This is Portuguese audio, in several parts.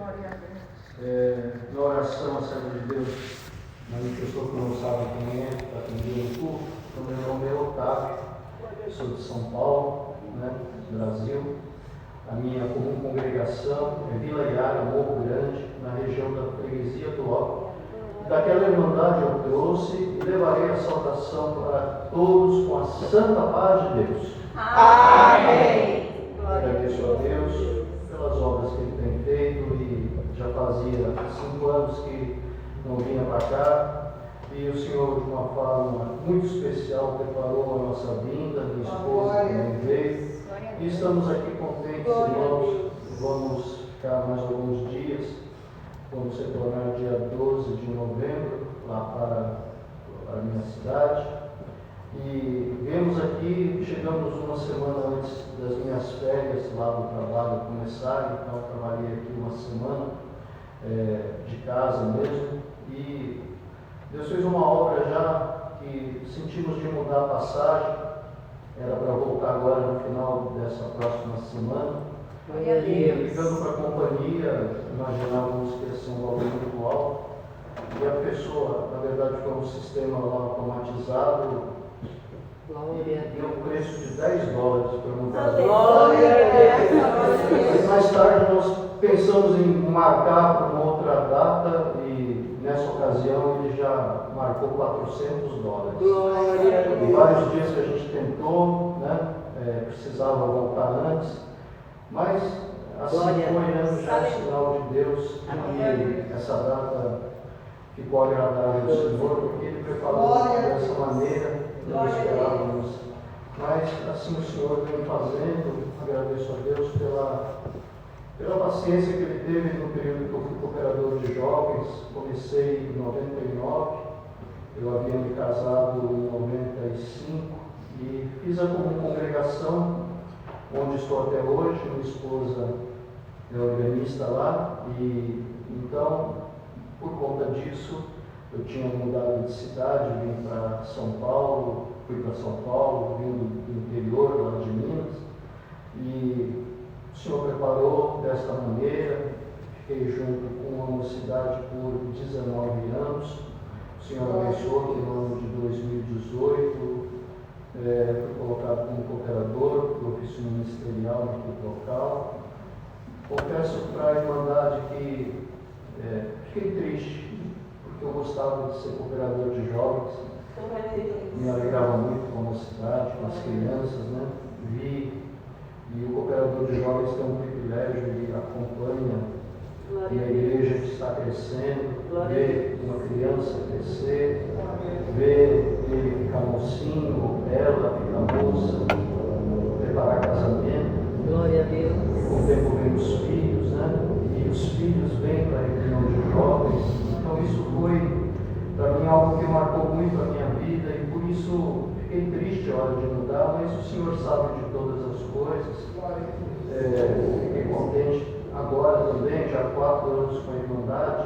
Na oração, a serva de Deus, manifestou que não sabe quem é, está atendendo o culto. Então, meu nome é Otávio, sou de São Paulo, Brasil. A minha comum congregação é Vila Iara, Morro Grande, na região da freguesia do Ó. Daquela irmandade eu trouxe e levarei a saudação para todos com a santa paz de Deus. Amém. Agradeço a Deus pelas obras que Ele tem feito e já fazia 5 anos que não vinha para cá e o Senhor, de uma forma muito especial, preparou a nossa vinda, minha esposa também veio e estamos aqui contentes, irmãos. Vamos ficar mais alguns dias, vamos retornar dia 12 de novembro lá para a minha cidade. E viemos aqui, chegamos uma semana antes das minhas férias lá do trabalho começarem, então eu trabalhei aqui uma semana de casa mesmo, e Deus fez uma obra já que sentimos de mudar a passagem, era para voltar agora no final dessa próxima semana, e ligando para a companhia, imaginávamos que ia ser um valor muito alto, e a pessoa, na verdade, foi um sistema lá automatizado, e deu um preço de $10 para mudar. Aí mais tarde nós pensamos em marcar para uma outra data e nessa ocasião ele já marcou $400. E vários dias que a gente tentou, precisava voltar antes, mas assim foi, já é sinal de Deus que essa data ficou agradável ao Senhor, porque Ele preparou dessa maneira. Não esperávamos, mas assim o Senhor vem fazendo. Agradeço a Deus pela paciência que Ele teve no período que eu fui cooperador de jovens. Comecei em 99, eu havia me casado em 95 e fiz a comum congregação, onde estou até hoje. Minha esposa é organista lá e então, por conta disso, eu tinha mudado de cidade, vim para São Paulo, fui para São Paulo, vim do interior, lá de Minas, e o Senhor preparou desta maneira, fiquei junto com uma mocidade por 19 anos, o Senhor abençoou que no ano de 2018 fui colocado como cooperador do ofício ministerial naquele local. Confesso para a Irmandade que fiquei triste, eu gostava de ser cooperador de jovens, me alegrava muito com a mocidade, com as crianças, vi, e o cooperador de jovens tem um privilégio, ele acompanha e a igreja que está crescendo, vê uma criança crescer, vê ele ficar mocinho, ela ficar moça, preparar casamento, glória a Deus. E com o tempo vem os filhos, e os filhos vêm para a reunião de jovens. Então isso foi para mim algo que marcou muito a minha vida e por isso fiquei triste a hora de mudar, mas o Senhor sabe de todas as coisas. Fiquei contente agora também, já há 4 anos com a Irmandade,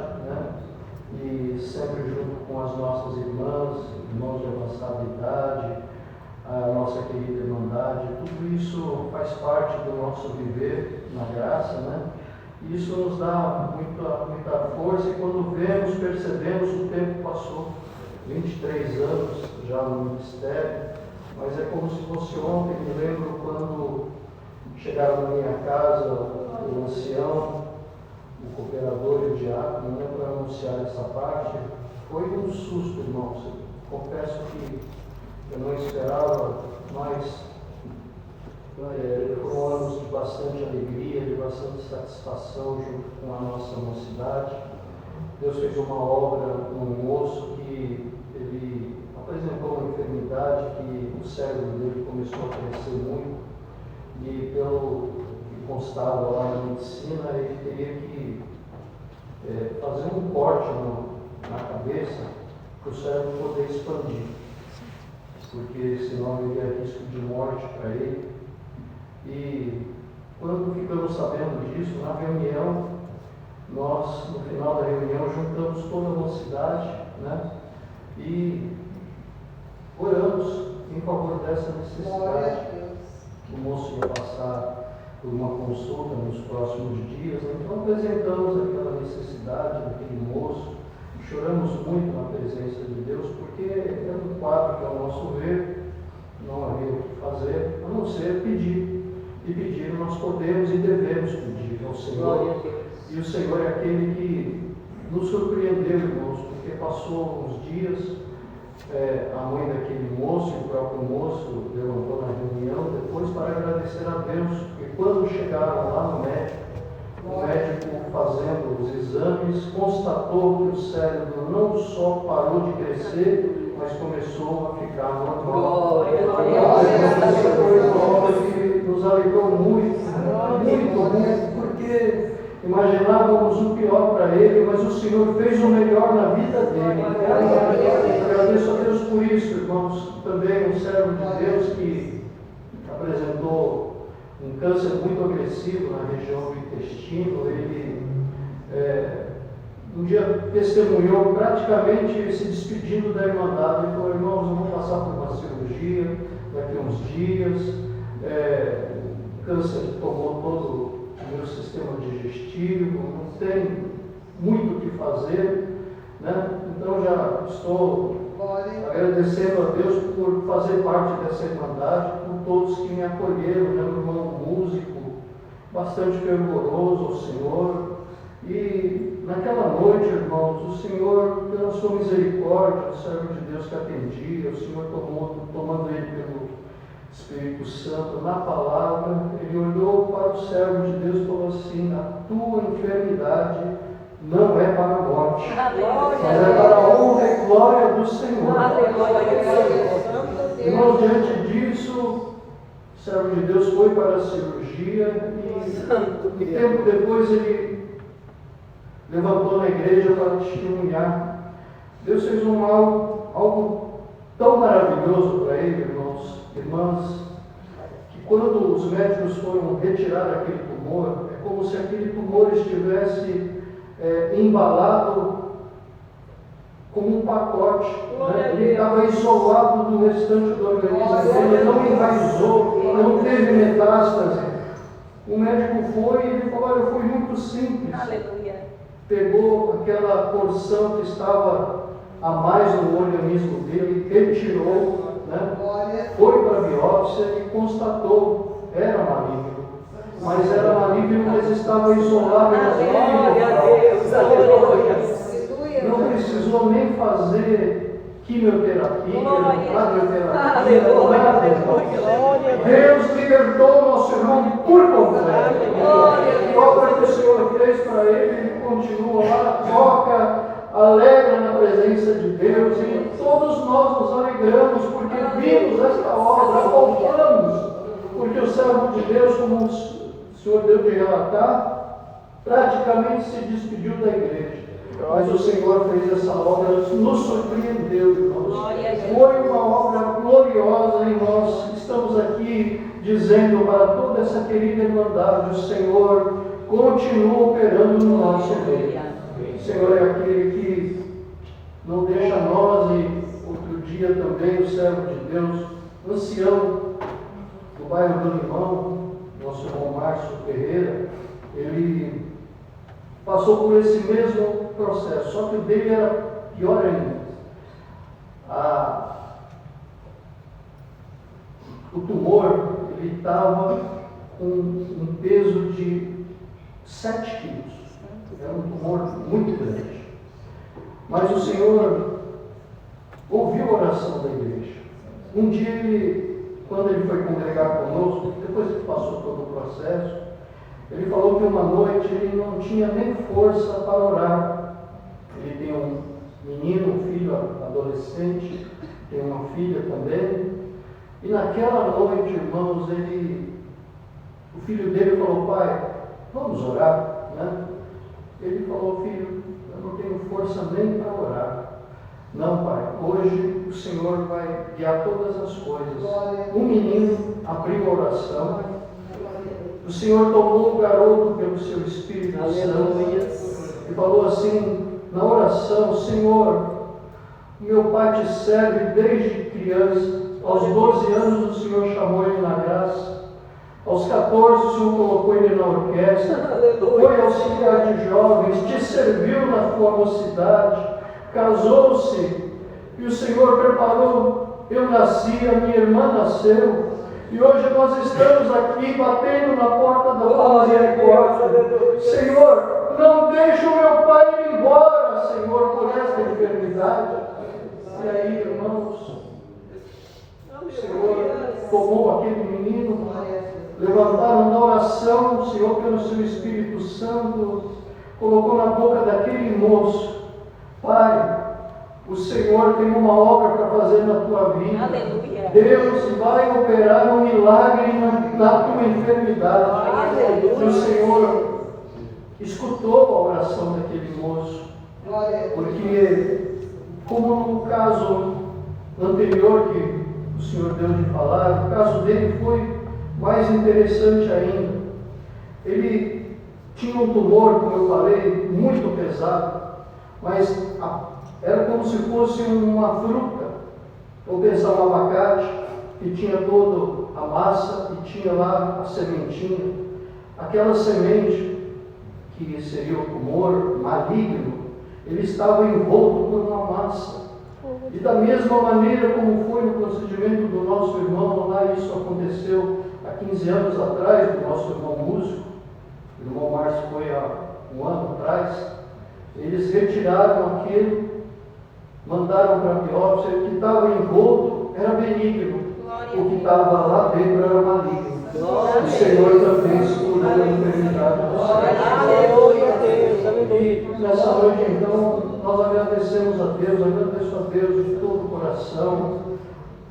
e sempre junto com as nossas irmãs de avançada idade, a nossa querida Irmandade. Tudo isso faz parte do nosso viver na graça, E isso nos dá muita força e quando vemos, percebemos, o tempo passou. 23 anos já no ministério, mas é como se fosse ontem. Me lembro quando chegaram na minha casa o ancião, o cooperador e o diácono, para anunciar essa parte. Foi um susto, irmãos. Confesso que eu não esperava, mas foram anos de bastante alegria, de bastante satisfação junto com a nossa mocidade. Deus fez uma obra num moço que ele apresentou uma enfermidade que o cérebro dele começou a crescer muito e pelo que constava lá na medicina, ele teria que fazer um corte na cabeça para o cérebro poder expandir, porque senão haveria risco de morte para ele. E quando ficamos sabendo disso, na reunião, nós, no final da reunião, juntamos toda a mocidade, e oramos em favor dessa necessidade. O moço ia passar por uma consulta nos próximos dias. Então apresentamos aquela necessidade daquele moço, choramos muito na presença de Deus, porque é um quadro que, ao nosso ver, não havia o que fazer, a não ser pedir. E pedir nós podemos e devemos pedir ao Senhor. E o Senhor é aquele que nos surpreendeu, irmãos, porque passou uns dias, a mãe daquele moço e o próprio moço levantou na reunião depois para agradecer a Deus, porque quando chegaram lá no médico, o médico, fazendo os exames, constatou que o cérebro não só parou de crescer, mas começou a ficar normal. Essa foi uma obra que nos alegrou muito, porque imaginávamos o pior para ele, mas o Senhor fez o melhor na vida dele. Agradeço a Deus por isso, irmãos. Também um servo de Deus que apresentou um câncer muito agressivo na região do intestino. Ele um dia testemunhou, praticamente se despedindo da Irmandade. Ele falou: irmãos, eu vou passar por uma cirurgia daqui a uns dias. O câncer tomou todo o meu sistema digestivo, não tem muito o que fazer, né? Então já estou agradecendo a Deus por fazer parte dessa Irmandade, por todos que me acolheram, né? Um irmão músico, bastante fervoroso ao Senhor. E naquela noite, irmãos, o Senhor, pela sua misericórdia, o servo de Deus que atendia, o Senhor tomando ele pelo Espírito Santo na palavra, ele olhou para o servo de Deus e falou assim: a tua enfermidade não é para a morte, mas é para a honra e glória do Senhor. Irmãos, diante disso, o servo de Deus foi para a cirurgia e tempo depois ele levantou na igreja para testemunhar. Deus fez algo tão maravilhoso para ele, irmãos, irmãs, que quando os médicos foram retirar aquele tumor, é como se aquele tumor estivesse embalado como um pacote, né? Ele estava isolado do restante do organismo, ele não enraizou, não teve metástase. O médico foi e ele falou: olha, foi muito simples. Aleluia. Pegou aquela porção que estava a mais no organismo dele, retirou, né? Foi para a biópsia e constatou, era maligno. Mas era maligno, mas estava isolado. Não precisou nem fazer quimioterapia, radioterapia, nada. Deus libertou o nosso irmão por completo. A obra que o Senhor fez para ele, ele continua lá, toca, alegra na presença de Deus, e todos nós nos alegramos porque vimos esta obra, apontamos, porque o servo de Deus, como o Senhor deu de relatar, praticamente se despediu da igreja. Mas o Senhor fez essa obra, nos surpreendeu, irmãos. Foi uma obra gloriosa e nós estamos aqui dizendo para toda essa querida Irmandade: o Senhor continua operando no nosso meio. O Senhor é aquele que não deixa nós. E outro dia também o servo de Deus, ancião do bairro do Limão, nosso irmão Márcio Ferreira, ele passou por esse mesmo processo, só que o dele era pior ainda. O tumor, ele estava com um peso de 7 quilos. Era um tumor muito grande. Mas o Senhor ouviu a oração da igreja. Um dia, quando ele foi congregar conosco, depois que passou todo o processo, ele falou que uma noite ele não tinha nem força para orar. Ele tem um menino, um filho adolescente, tem uma filha também. E naquela noite, irmãos, o filho dele falou: pai, vamos orar, né? Ele falou: filho, eu não tenho força nem para orar. Não, pai, hoje o Senhor vai guiar todas as coisas. O menino abriu a oração. O Senhor tomou o garoto pelo seu Espírito Santo e falou assim na oração: Senhor, meu pai te serve desde criança, aos 12 anos o Senhor chamou ele na graça. Aos 14, o Senhor colocou ele na orquestra, foi auxiliar de jovens, te serviu na tua mocidade, casou-se, e o Senhor preparou. Eu nasci, a minha irmã nasceu, e hoje nós estamos aqui batendo na porta da tua misericórdia. Senhor, não deixe o meu pai ir embora, Senhor, por esta enfermidade. E aí, irmãos, o Senhor tomou aquele menino, levantaram da oração, o Senhor, pelo seu Espírito Santo, colocou na boca daquele moço: Pai, o Senhor tem uma obra para fazer na tua vida. Aleluia. Deus vai operar um milagre na tua enfermidade. Aleluia. E o Senhor escutou a oração daquele moço, porque, como no caso anterior que o Senhor deu de falar, o caso dele foi mais interessante ainda. Ele tinha um tumor, como eu falei, muito pesado, mas era como se fosse uma fruta, ou pensar um abacate, que tinha toda a massa e tinha lá a sementinha. Aquela semente, que seria o tumor maligno, ele estava envolto por uma massa. E da mesma maneira como foi no procedimento do nosso irmão lá, isso aconteceu há 15 anos atrás, do nosso irmão músico, o irmão Márcio foi há um ano atrás, eles retiraram aquilo, mandaram para a biópsia, o que estava envolto era benigno, o que estava lá dentro era maligno. O Senhor também curou a enfermidade do Senhor. E nessa noite, então, nós agradecemos a Deus, agradeço a Deus de todo o coração.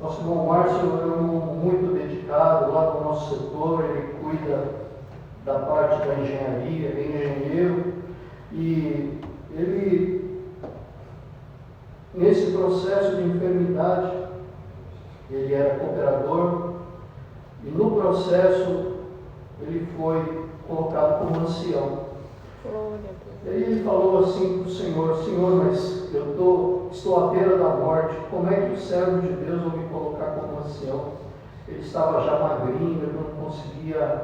Nosso irmão Márcio é um irmão muito dedicado lá no nosso setor, ele cuida da parte da engenharia, ele é engenheiro, e ele, nesse processo de enfermidade, ele era cooperador, e no processo ele foi colocado como ancião. E aí ele falou assim para o Senhor: Senhor, mas eu estou à beira da morte, como é que o servo de Deus vai me colocar como ancião? Ele estava já magrinho, ele não conseguia,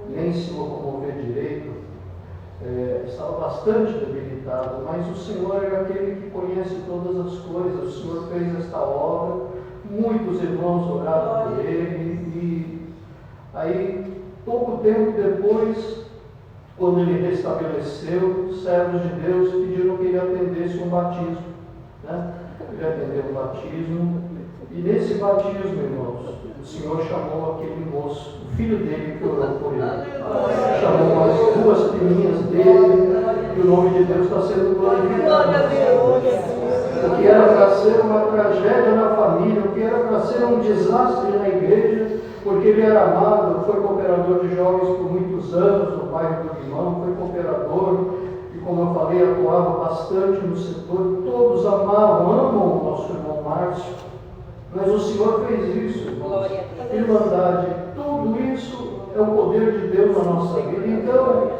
nem se locomover direito, estava bastante debilitado, mas o Senhor é aquele que conhece todas as coisas. O Senhor fez esta obra, muitos irmãos oraram por ele, e aí, pouco tempo depois, quando ele restabeleceu, os servos de Deus pediram que ele atendesse um batismo. Ele atendeu o batismo, e nesse batismo, irmãos, o Senhor chamou aquele moço, o filho dele que orou por ele, chamou as duas filhinhas dele, e o nome de Deus está sendo glorificado. O que era para ser uma tragédia na família, o que era para ser um desastre na igreja, porque ele era amado, foi cooperador de jovens por muitos anos no bairro do Limão, foi cooperador, e como eu falei, atuava bastante no setor, todos amam o nosso irmão Márcio, mas o Senhor fez isso, irmãos. Irmandade, tudo isso é o poder de Deus na nossa vida. Então,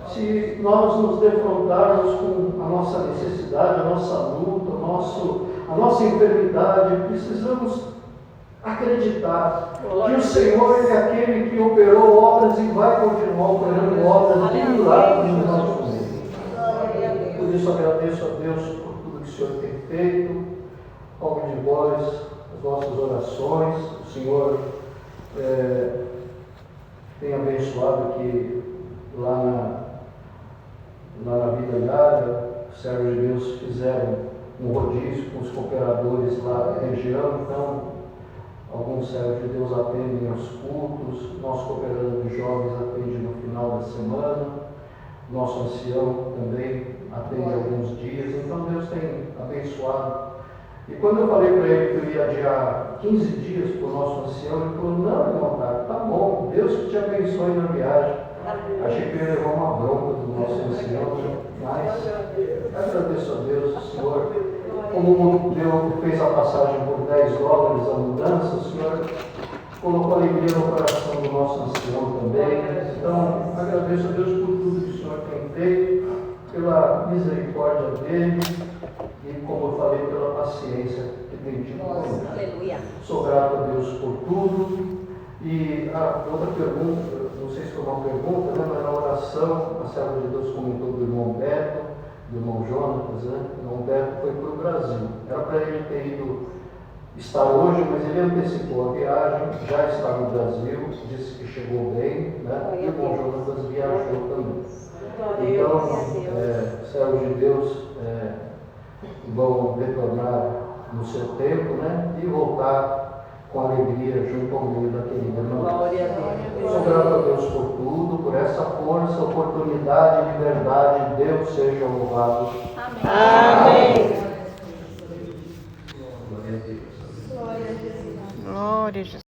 se nós nos defrontarmos com a nossa necessidade, a nossa luta, a nossa enfermidade, precisamos acreditar que o Senhor é aquele que operou obras e vai continuar operando obras de milagres no nosso meio. Por isso agradeço a Deus por tudo que o Senhor tem feito, rogo de vós as nossas orações. O Senhor tem abençoado que lá na Vida Diária, os servos de Deus fizeram um rodízio com os cooperadores lá da região, então alguns servos de Deus atendem aos cultos, nosso cooperador de jovens atende no final da semana, nosso ancião também atende alguns dias, então Deus tem abençoado. E quando eu falei para ele que eu ia adiar 15 dias para o nosso ancião, ele falou: não, irmão, tá bom, Deus que te abençoe na viagem. Achei que eu ia levar uma bronca do nosso ancião, mas agradeço a Deus, o Senhor, como Deus fez a passagem por $10 a mudança, o Senhor colocou alegria no coração do nosso ancião também. Então, agradeço a Deus por tudo que o Senhor tem feito, pela misericórdia dele e, como eu falei, pela paciência que tem tido conosco. Sou grato a Deus por tudo E a outra pergunta, não sei se foi uma pergunta, né, mas na oração, a serva de Deus comentou do irmão Beto, do irmão Jonatas, né? O irmão Beto foi para o Brasil. Era para ele ter ido estar hoje, mas ele antecipou a viagem, já está no Brasil, disse que chegou bem, né? E o irmão Jonatas viajou também. Então, servos de Deus vão retornar no seu tempo, né? E voltar com alegria junto ao meio daquele irmão. Glória a Deus. Sou grato a Deus por tudo, por essa força, oportunidade e liberdade. Deus seja louvado. Amém. Glória a Deus. Glória a Jesus. Glória a Jesus.